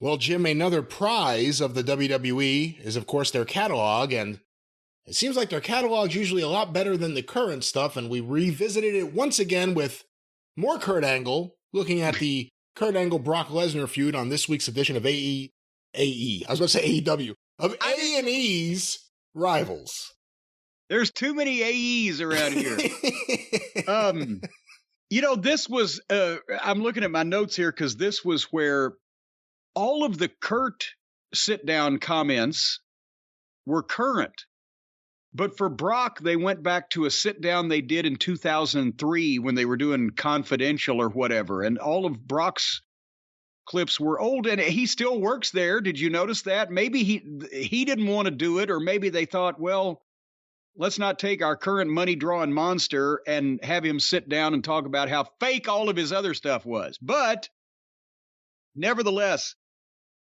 Well, Jim, another prize of the WWE is, of course, their catalog, and it seems like their catalog's usually a lot better than the current stuff, and we revisited it once again with more Kurt Angle, looking at the Kurt Angle-Brock Lesnar feud on this week's edition of AE. I was about to say AEW. Of A&E's Rivals. There's too many AEs around here. This was, I'm looking at my notes here because this was where all of the Kurt sit-down comments were current. But for Brock, they went back to a sit-down they did in 2003 when they were doing Confidential or whatever. And all of Brock's clips were old, and he still works there. Did you notice that? Maybe he didn't want to do it, or maybe they thought, well, let's not take our current money-drawing monster and have him sit down and talk about how fake all of his other stuff was. But nevertheless,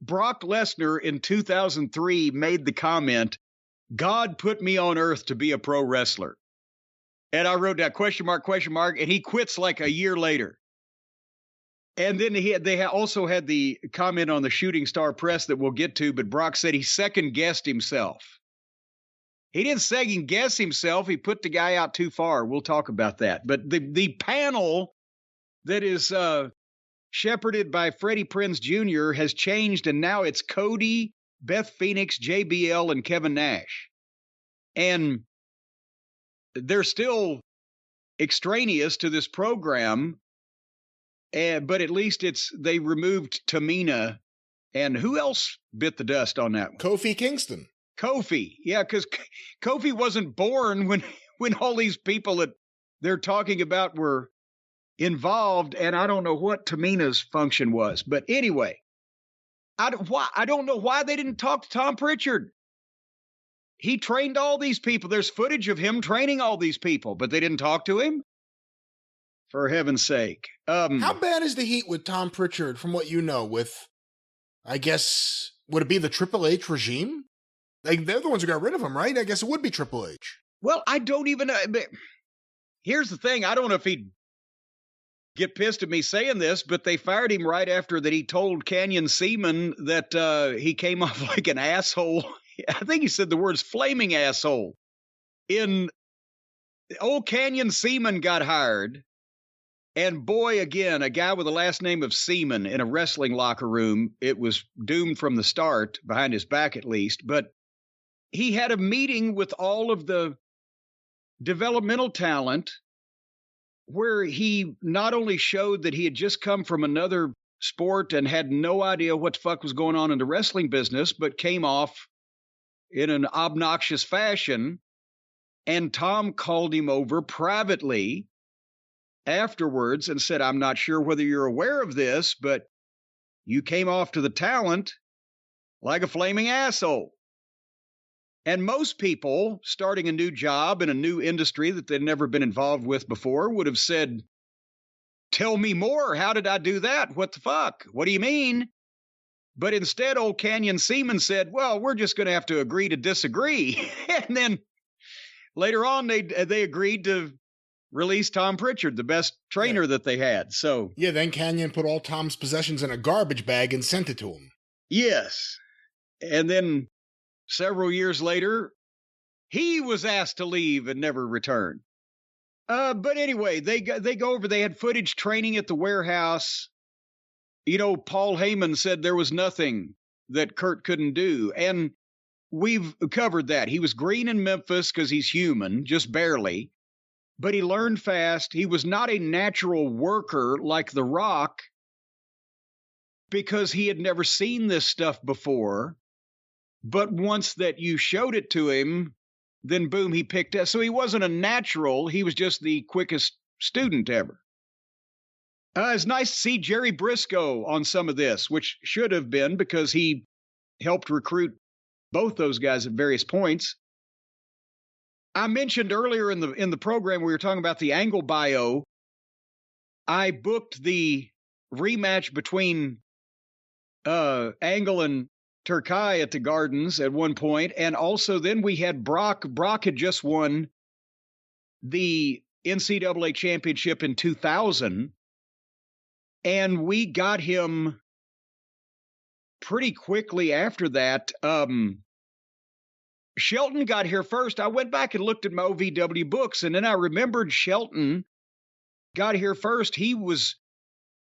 Brock Lesnar in 2003 made the comment, God put me on earth to be a pro wrestler. And I wrote that question mark, and he quits like a year later. And then they also had the comment on the Shooting Star Press that we'll get to, but Brock said he second-guessed himself. He didn't second-guess himself. He put the guy out too far. We'll talk about that. But the panel that is shepherded by Freddie Prinze Jr. has changed, and now it's Cody, Beth Phoenix, JBL, and Kevin Nash. And they're still extraneous to this program, but at least they removed Tamina. And who else bit the dust on that one? Kofi Kingston. Kofi, yeah, because Kofi wasn't born when all these people that they're talking about were involved, and I don't know what Tamina's function was. But anyway, I don't know why they didn't talk to Tom Pritchard. He trained all these people. There's footage of him training all these people, but they didn't talk to him? For heaven's sake. How bad is the heat with Tom Pritchard, from what you know, with, I guess, would it be the Triple H regime? Like, they're the ones who got rid of him, right? I guess it would be Triple H. Well, I don't even know. Here's the thing. I don't know if he'd get pissed at me saying this, but they fired him right after that he told Canyon Seaman that he came off like an asshole. I think he said the words flaming asshole. Old Canyon Seaman got hired. And boy, again, a guy with the last name of Seaman in a wrestling locker room, it was doomed from the start, behind his back at least. But he had a meeting with all of the developmental talent where he not only showed that he had just come from another sport and had no idea what the fuck was going on in the wrestling business, but came off in an obnoxious fashion. And Tom called him over privately afterwards and said, I'm not sure whether you're aware of this, but you came off to the talent like a flaming asshole. And most people starting a new job in a new industry that they'd never been involved with before would have said, tell me more. How did I do that? What the fuck? What do you mean? But instead, old Canyon Seaman said, well, we're just going to have to agree to disagree. And then later on, they agreed to release Tom Pritchard, the best trainer that they had. So yeah, then Canyon put all Tom's possessions in a garbage bag and sent it to him. Yes. And then several years later, he was asked to leave and never return. But anyway, they go over, they had footage training at the warehouse. You know, Paul Heyman said there was nothing that Kurt couldn't do. And we've covered that. He was green in Memphis because he's human, just barely. But he learned fast. He was not a natural worker like The Rock because he had never seen this stuff before. But once that you showed it to him, then boom, he picked it. So he wasn't a natural. He was just the quickest student ever. It's nice to see Jerry Briscoe on some of this, which should have been because he helped recruit both those guys at various points. I mentioned earlier in the program, we were talking about the Angle bio. I booked the rematch between Angle and Turkai at the Gardens at one point, and also then we had Brock. Brock had just won the NCAA championship in 2000, and we got him pretty quickly after that, Shelton got here first. I went back and looked at my OVW books, and then I remembered Shelton got here first. He was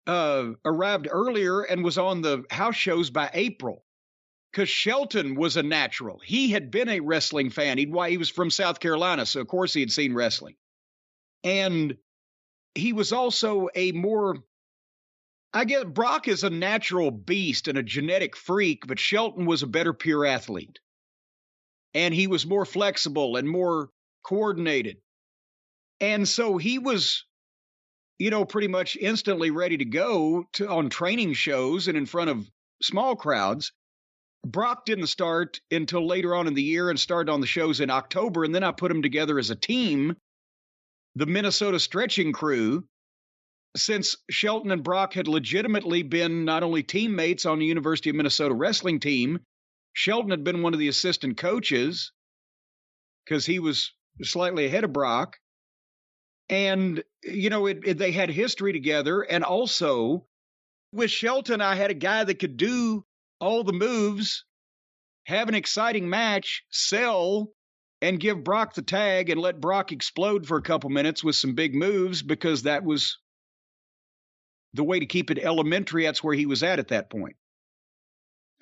arrived earlier and was on the house shows by April, because Shelton was a natural. He had been a wrestling fan. He was from South Carolina, so of course he had seen wrestling. And he was also I guess Brock is a natural beast and a genetic freak, but Shelton was a better pure athlete. And he was more flexible and more coordinated. And so he was, pretty much instantly ready to go on training shows and in front of small crowds. Brock didn't start until later on in the year and started on the shows in October. And then I put them together as a team, the Minnesota Stretching Crew, since Shelton and Brock had legitimately been not only teammates on the University of Minnesota wrestling team. Shelton had been one of the assistant coaches because he was slightly ahead of Brock. And, they had history together. And also with Shelton, I had a guy that could do all the moves, have an exciting match, sell, and give Brock the tag and let Brock explode for a couple minutes with some big moves, because that was the way to keep it elementary. That's where he was at that point.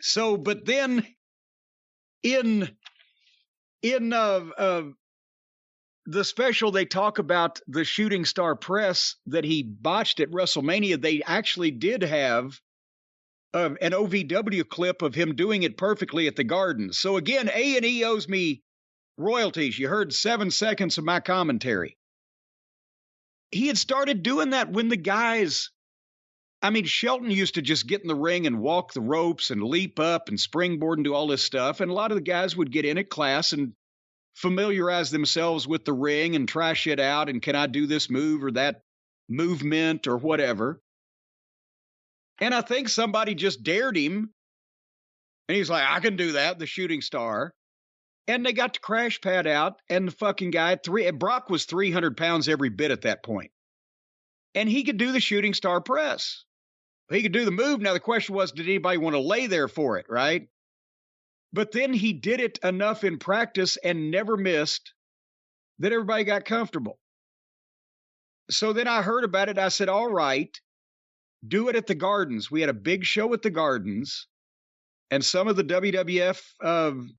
So, but then in the special, they talk about the shooting star press that he botched at WrestleMania. They actually did have an OVW clip of him doing it perfectly at the Garden. So again, A&E owes me royalties. You heard 7 seconds of my commentary. He had started doing that when the guys, Shelton used to just get in the ring and walk the ropes and leap up and springboard and do all this stuff. And a lot of the guys would get in at class and familiarize themselves with the ring and try shit out. And can I do this move or that movement or whatever? And I think somebody just dared him. And he's like, I can do that, the shooting star. And they got the crash pad out, and the fucking guy, Brock was 300 pounds every bit at that point. And he could do the shooting star press. He could do the move. Now, the question was, did anybody want to lay there for it, right? But then he did it enough in practice and never missed that everybody got comfortable. So then I heard about it. I said, all right, do it at the Gardens. We had a big show at the Gardens, and some of the WWF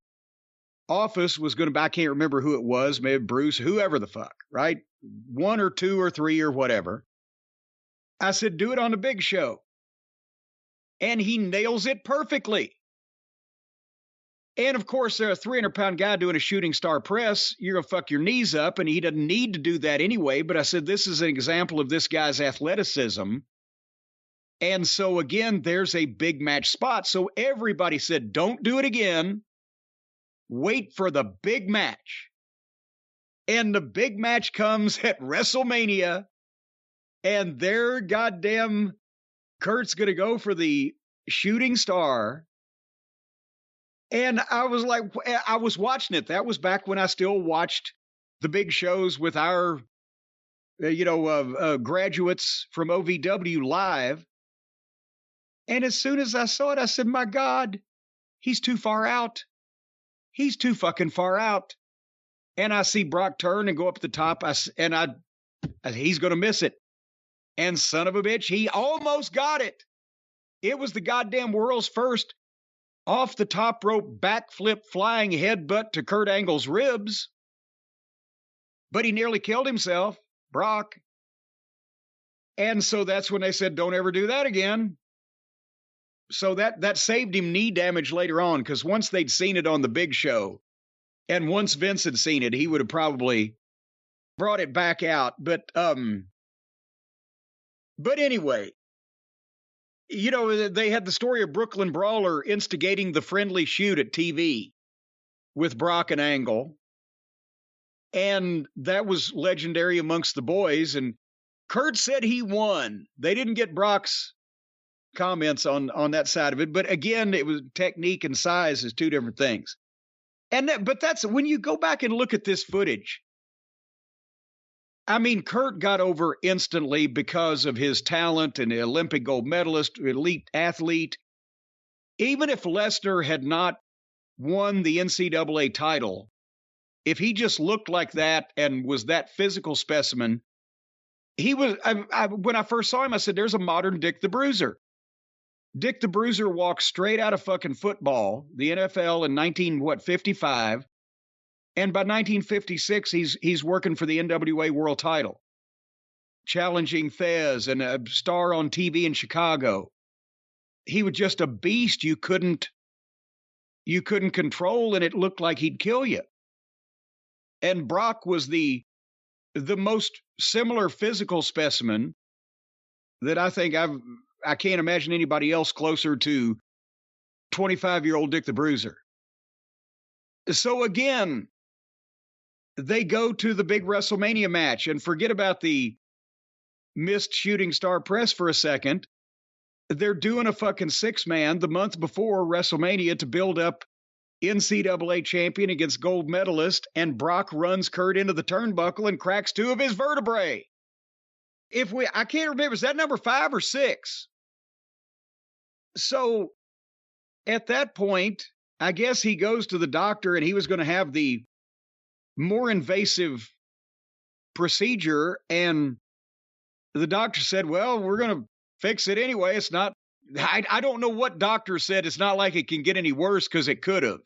office was going to, I can't remember who it was, maybe Bruce, whoever the fuck, right? 1 or 2 or 3 or whatever. I said, do it on the big show. And he nails it perfectly. And of course, a 300-pound guy doing a shooting star press, you're going to fuck your knees up, and he doesn't need to do that anyway. But I said, this is an example of this guy's athleticism. And so again, there's a big match spot. So everybody said, don't do it again. Wait for the big match. And the big match comes at WrestleMania. And there, goddamn, Kurt's going to go for the shooting star. And I was like, I was watching it. That was back when I still watched the big shows with our, graduates from OVW live. And as soon as I saw it, I said, my God, he's too far out. He's too fucking far out. And I see Brock turn and go up the top. He's going to miss it. And son of a bitch, he almost got it. It was the goddamn world's first off the top rope backflip flying headbutt to Kurt Angle's ribs. But he nearly killed himself, Brock. And so that's when they said, don't ever do that again. So that saved him knee damage later on, because once they'd seen it on the big show, and once Vince had seen it, he would have probably brought it back out. But anyway, they had the story of Brooklyn Brawler instigating the friendly shoot at TV with Brock and Angle. And that was legendary amongst the boys. And Kurt said he won. They didn't get Brock's comments on that side of it. But again, it was technique and size is two different things. But that's when you go back and look at this footage. I mean, Kurt got over instantly because of his talent and Olympic gold medalist, elite athlete. even if Lesnar had not won the NCAA title, if he just looked like that and was that physical specimen, he was. When I first saw him, I said, "There's a modern Dick the Bruiser." Dick the Bruiser walked straight out of fucking football, the NFL in 1955, and by 1956 he's working for the NWA World Title, challenging Fez and a star on TV in Chicago. He was just a beast you couldn't control, and it looked like he'd kill you. And Brock was the most similar physical specimen that I think I can't imagine anybody else closer to 25-year-old Dick the Bruiser. So again, they go to the big WrestleMania match, and forget about the missed shooting star press for a second. They're doing a fucking 6-man the month before WrestleMania to build up NCAA champion against gold medalist, and Brock runs Kurt into the turnbuckle and cracks 2 of his vertebrae. I can't remember, is that number 5 or 6? So at that point, I guess he goes to the doctor, and he was going to have the more invasive procedure, and the doctor said, "Well, we're going to fix it anyway. It's not," I don't know what doctor said. It's not like it can get any worse, because it could have.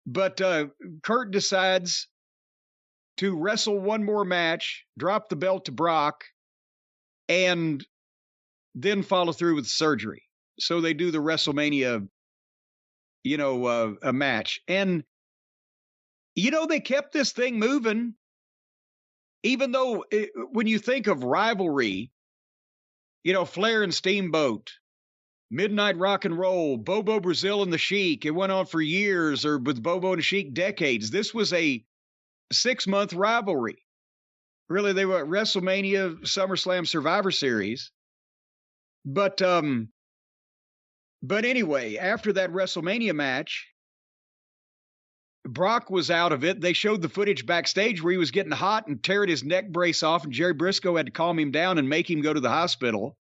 But Kurt decides to wrestle one more match, drop the belt to Brock, and then follow through with surgery. So they do the WrestleMania, a match. And, they kept this thing moving, even though when you think of rivalry, Flair and Steamboat, Midnight Rock and Roll, Bobo Brazil and the Sheik. It went on for years, or with Bobo and the Sheik, decades. This was a 6-month rivalry. Really, they were at WrestleMania, SummerSlam, Survivor Series. But anyway, after that WrestleMania match, Brock was out of it. They showed the footage backstage where he was getting hot and tearing his neck brace off, and Jerry Briscoe had to calm him down and make him go to the hospital.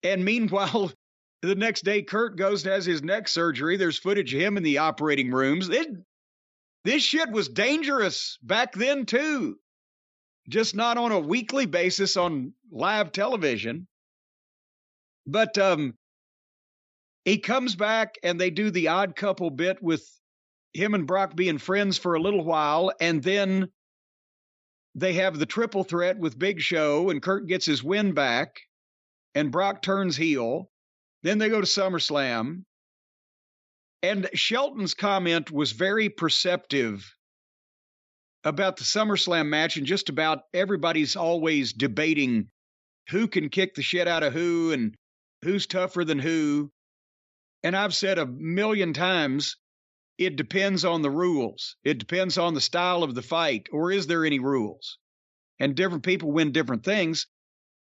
And meanwhile, the next day, Kurt goes and has his neck surgery. There's footage of him in the operating rooms. This shit was dangerous back then, too. Just not on a weekly basis on live television. But he comes back, and they do the odd couple bit with him and Brock being friends for a little while, and then they have the triple threat with Big Show, and Kurt gets his win back, and Brock turns heel. Then they go to SummerSlam, and Shelton's comment was very perceptive about the SummerSlam match, and just about everybody's always debating who can kick the shit out of who and who's tougher than who. And I've said a million times, it depends on the rules. It depends on the style of the fight, or is there any rules? And different people win different things.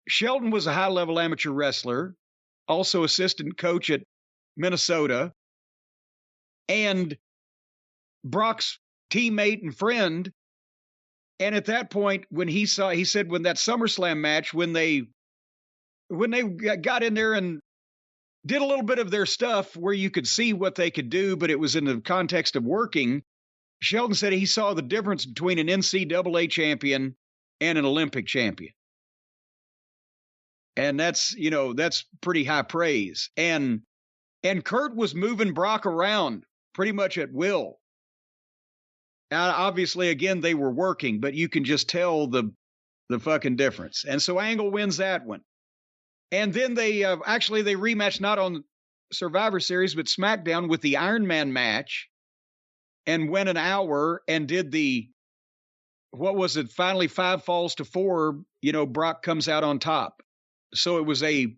Shelton was a high-level amateur wrestler, also assistant coach at Minnesota, and Brock's teammate and friend. And at that point, when he said when that SummerSlam match, when they got in there and did a little bit of their stuff where you could see what they could do, but it was in the context of working, Shelton said he saw the difference between an NCAA champion and an Olympic champion. And that's pretty high praise. And Kurt was moving Brock around pretty much at will. Now, obviously, again, they were working, but you can just tell the fucking difference. And so Angle wins that one. And then they rematched not on Survivor Series, but SmackDown with the Iron Man match, and went an hour and did finally 5 falls to 4, Brock comes out on top. So it was a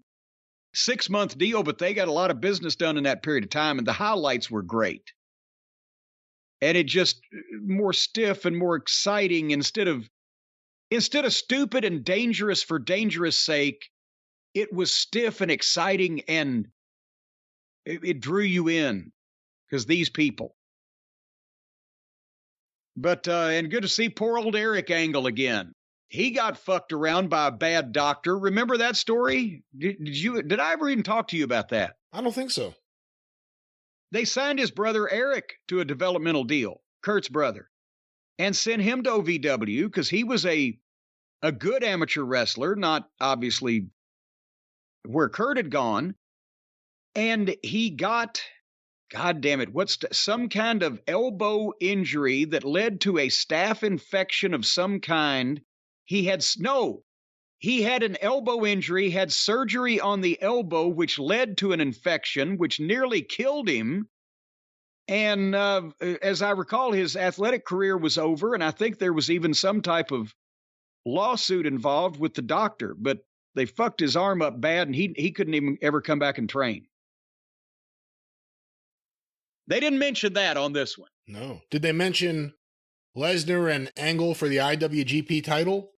6-month deal, but they got a lot of business done in that period of time, and the highlights were great. And it just more stiff and more exciting instead of stupid and dangerous for dangerous sake. It was stiff and exciting, and it drew you in because these people. But and good to see poor old Eric Angle again. He got fucked around by a bad doctor. Remember that story? Did I ever even talk to you about that? I don't think so. They signed his brother Eric to a developmental deal, Kurt's brother, and sent him to OVW because he was a good amateur wrestler, not obviously where Kurt had gone. And he got, God damn it, some kind of elbow injury that led to a staph infection of some kind. He had an elbow injury, had surgery on the elbow, which led to an infection, which nearly killed him. And as I recall, his athletic career was over, and I think there was even some type of lawsuit involved with the doctor, but they fucked his arm up bad, and he couldn't even ever come back and train. They didn't mention that on this one. No. Did they mention Lesnar and Angle for the IWGP title?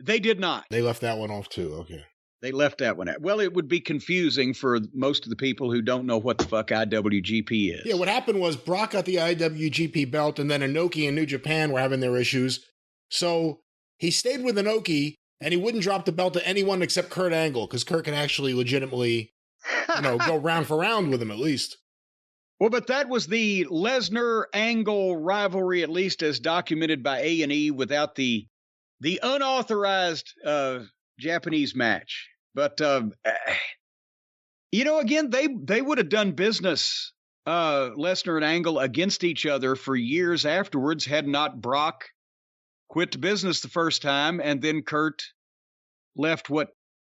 They did not. They left that one off too. Okay. They left that one out. Well, it would be confusing for most of the people who don't know what the fuck IWGP is. Yeah, what happened was Brock got the IWGP belt, and then Inoki and New Japan were having their issues. So he stayed with Inoki, and he wouldn't drop the belt to anyone except Kurt Angle, because Kurt can actually legitimately, go round for round with him at least. Well, but that was the Lesnar-Angle rivalry, at least as documented by A&E, without the unauthorized Japanese match. But, again, they would have done business, Lesnar and Angle, against each other for years afterwards, had not Brock quit the business the first time, and then Kurt left,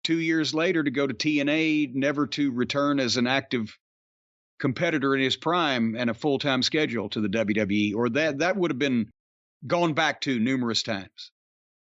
2 years later to go to TNA, never to return as an active competitor in his prime and a full-time schedule to the WWE, or that would have been gone back to numerous times.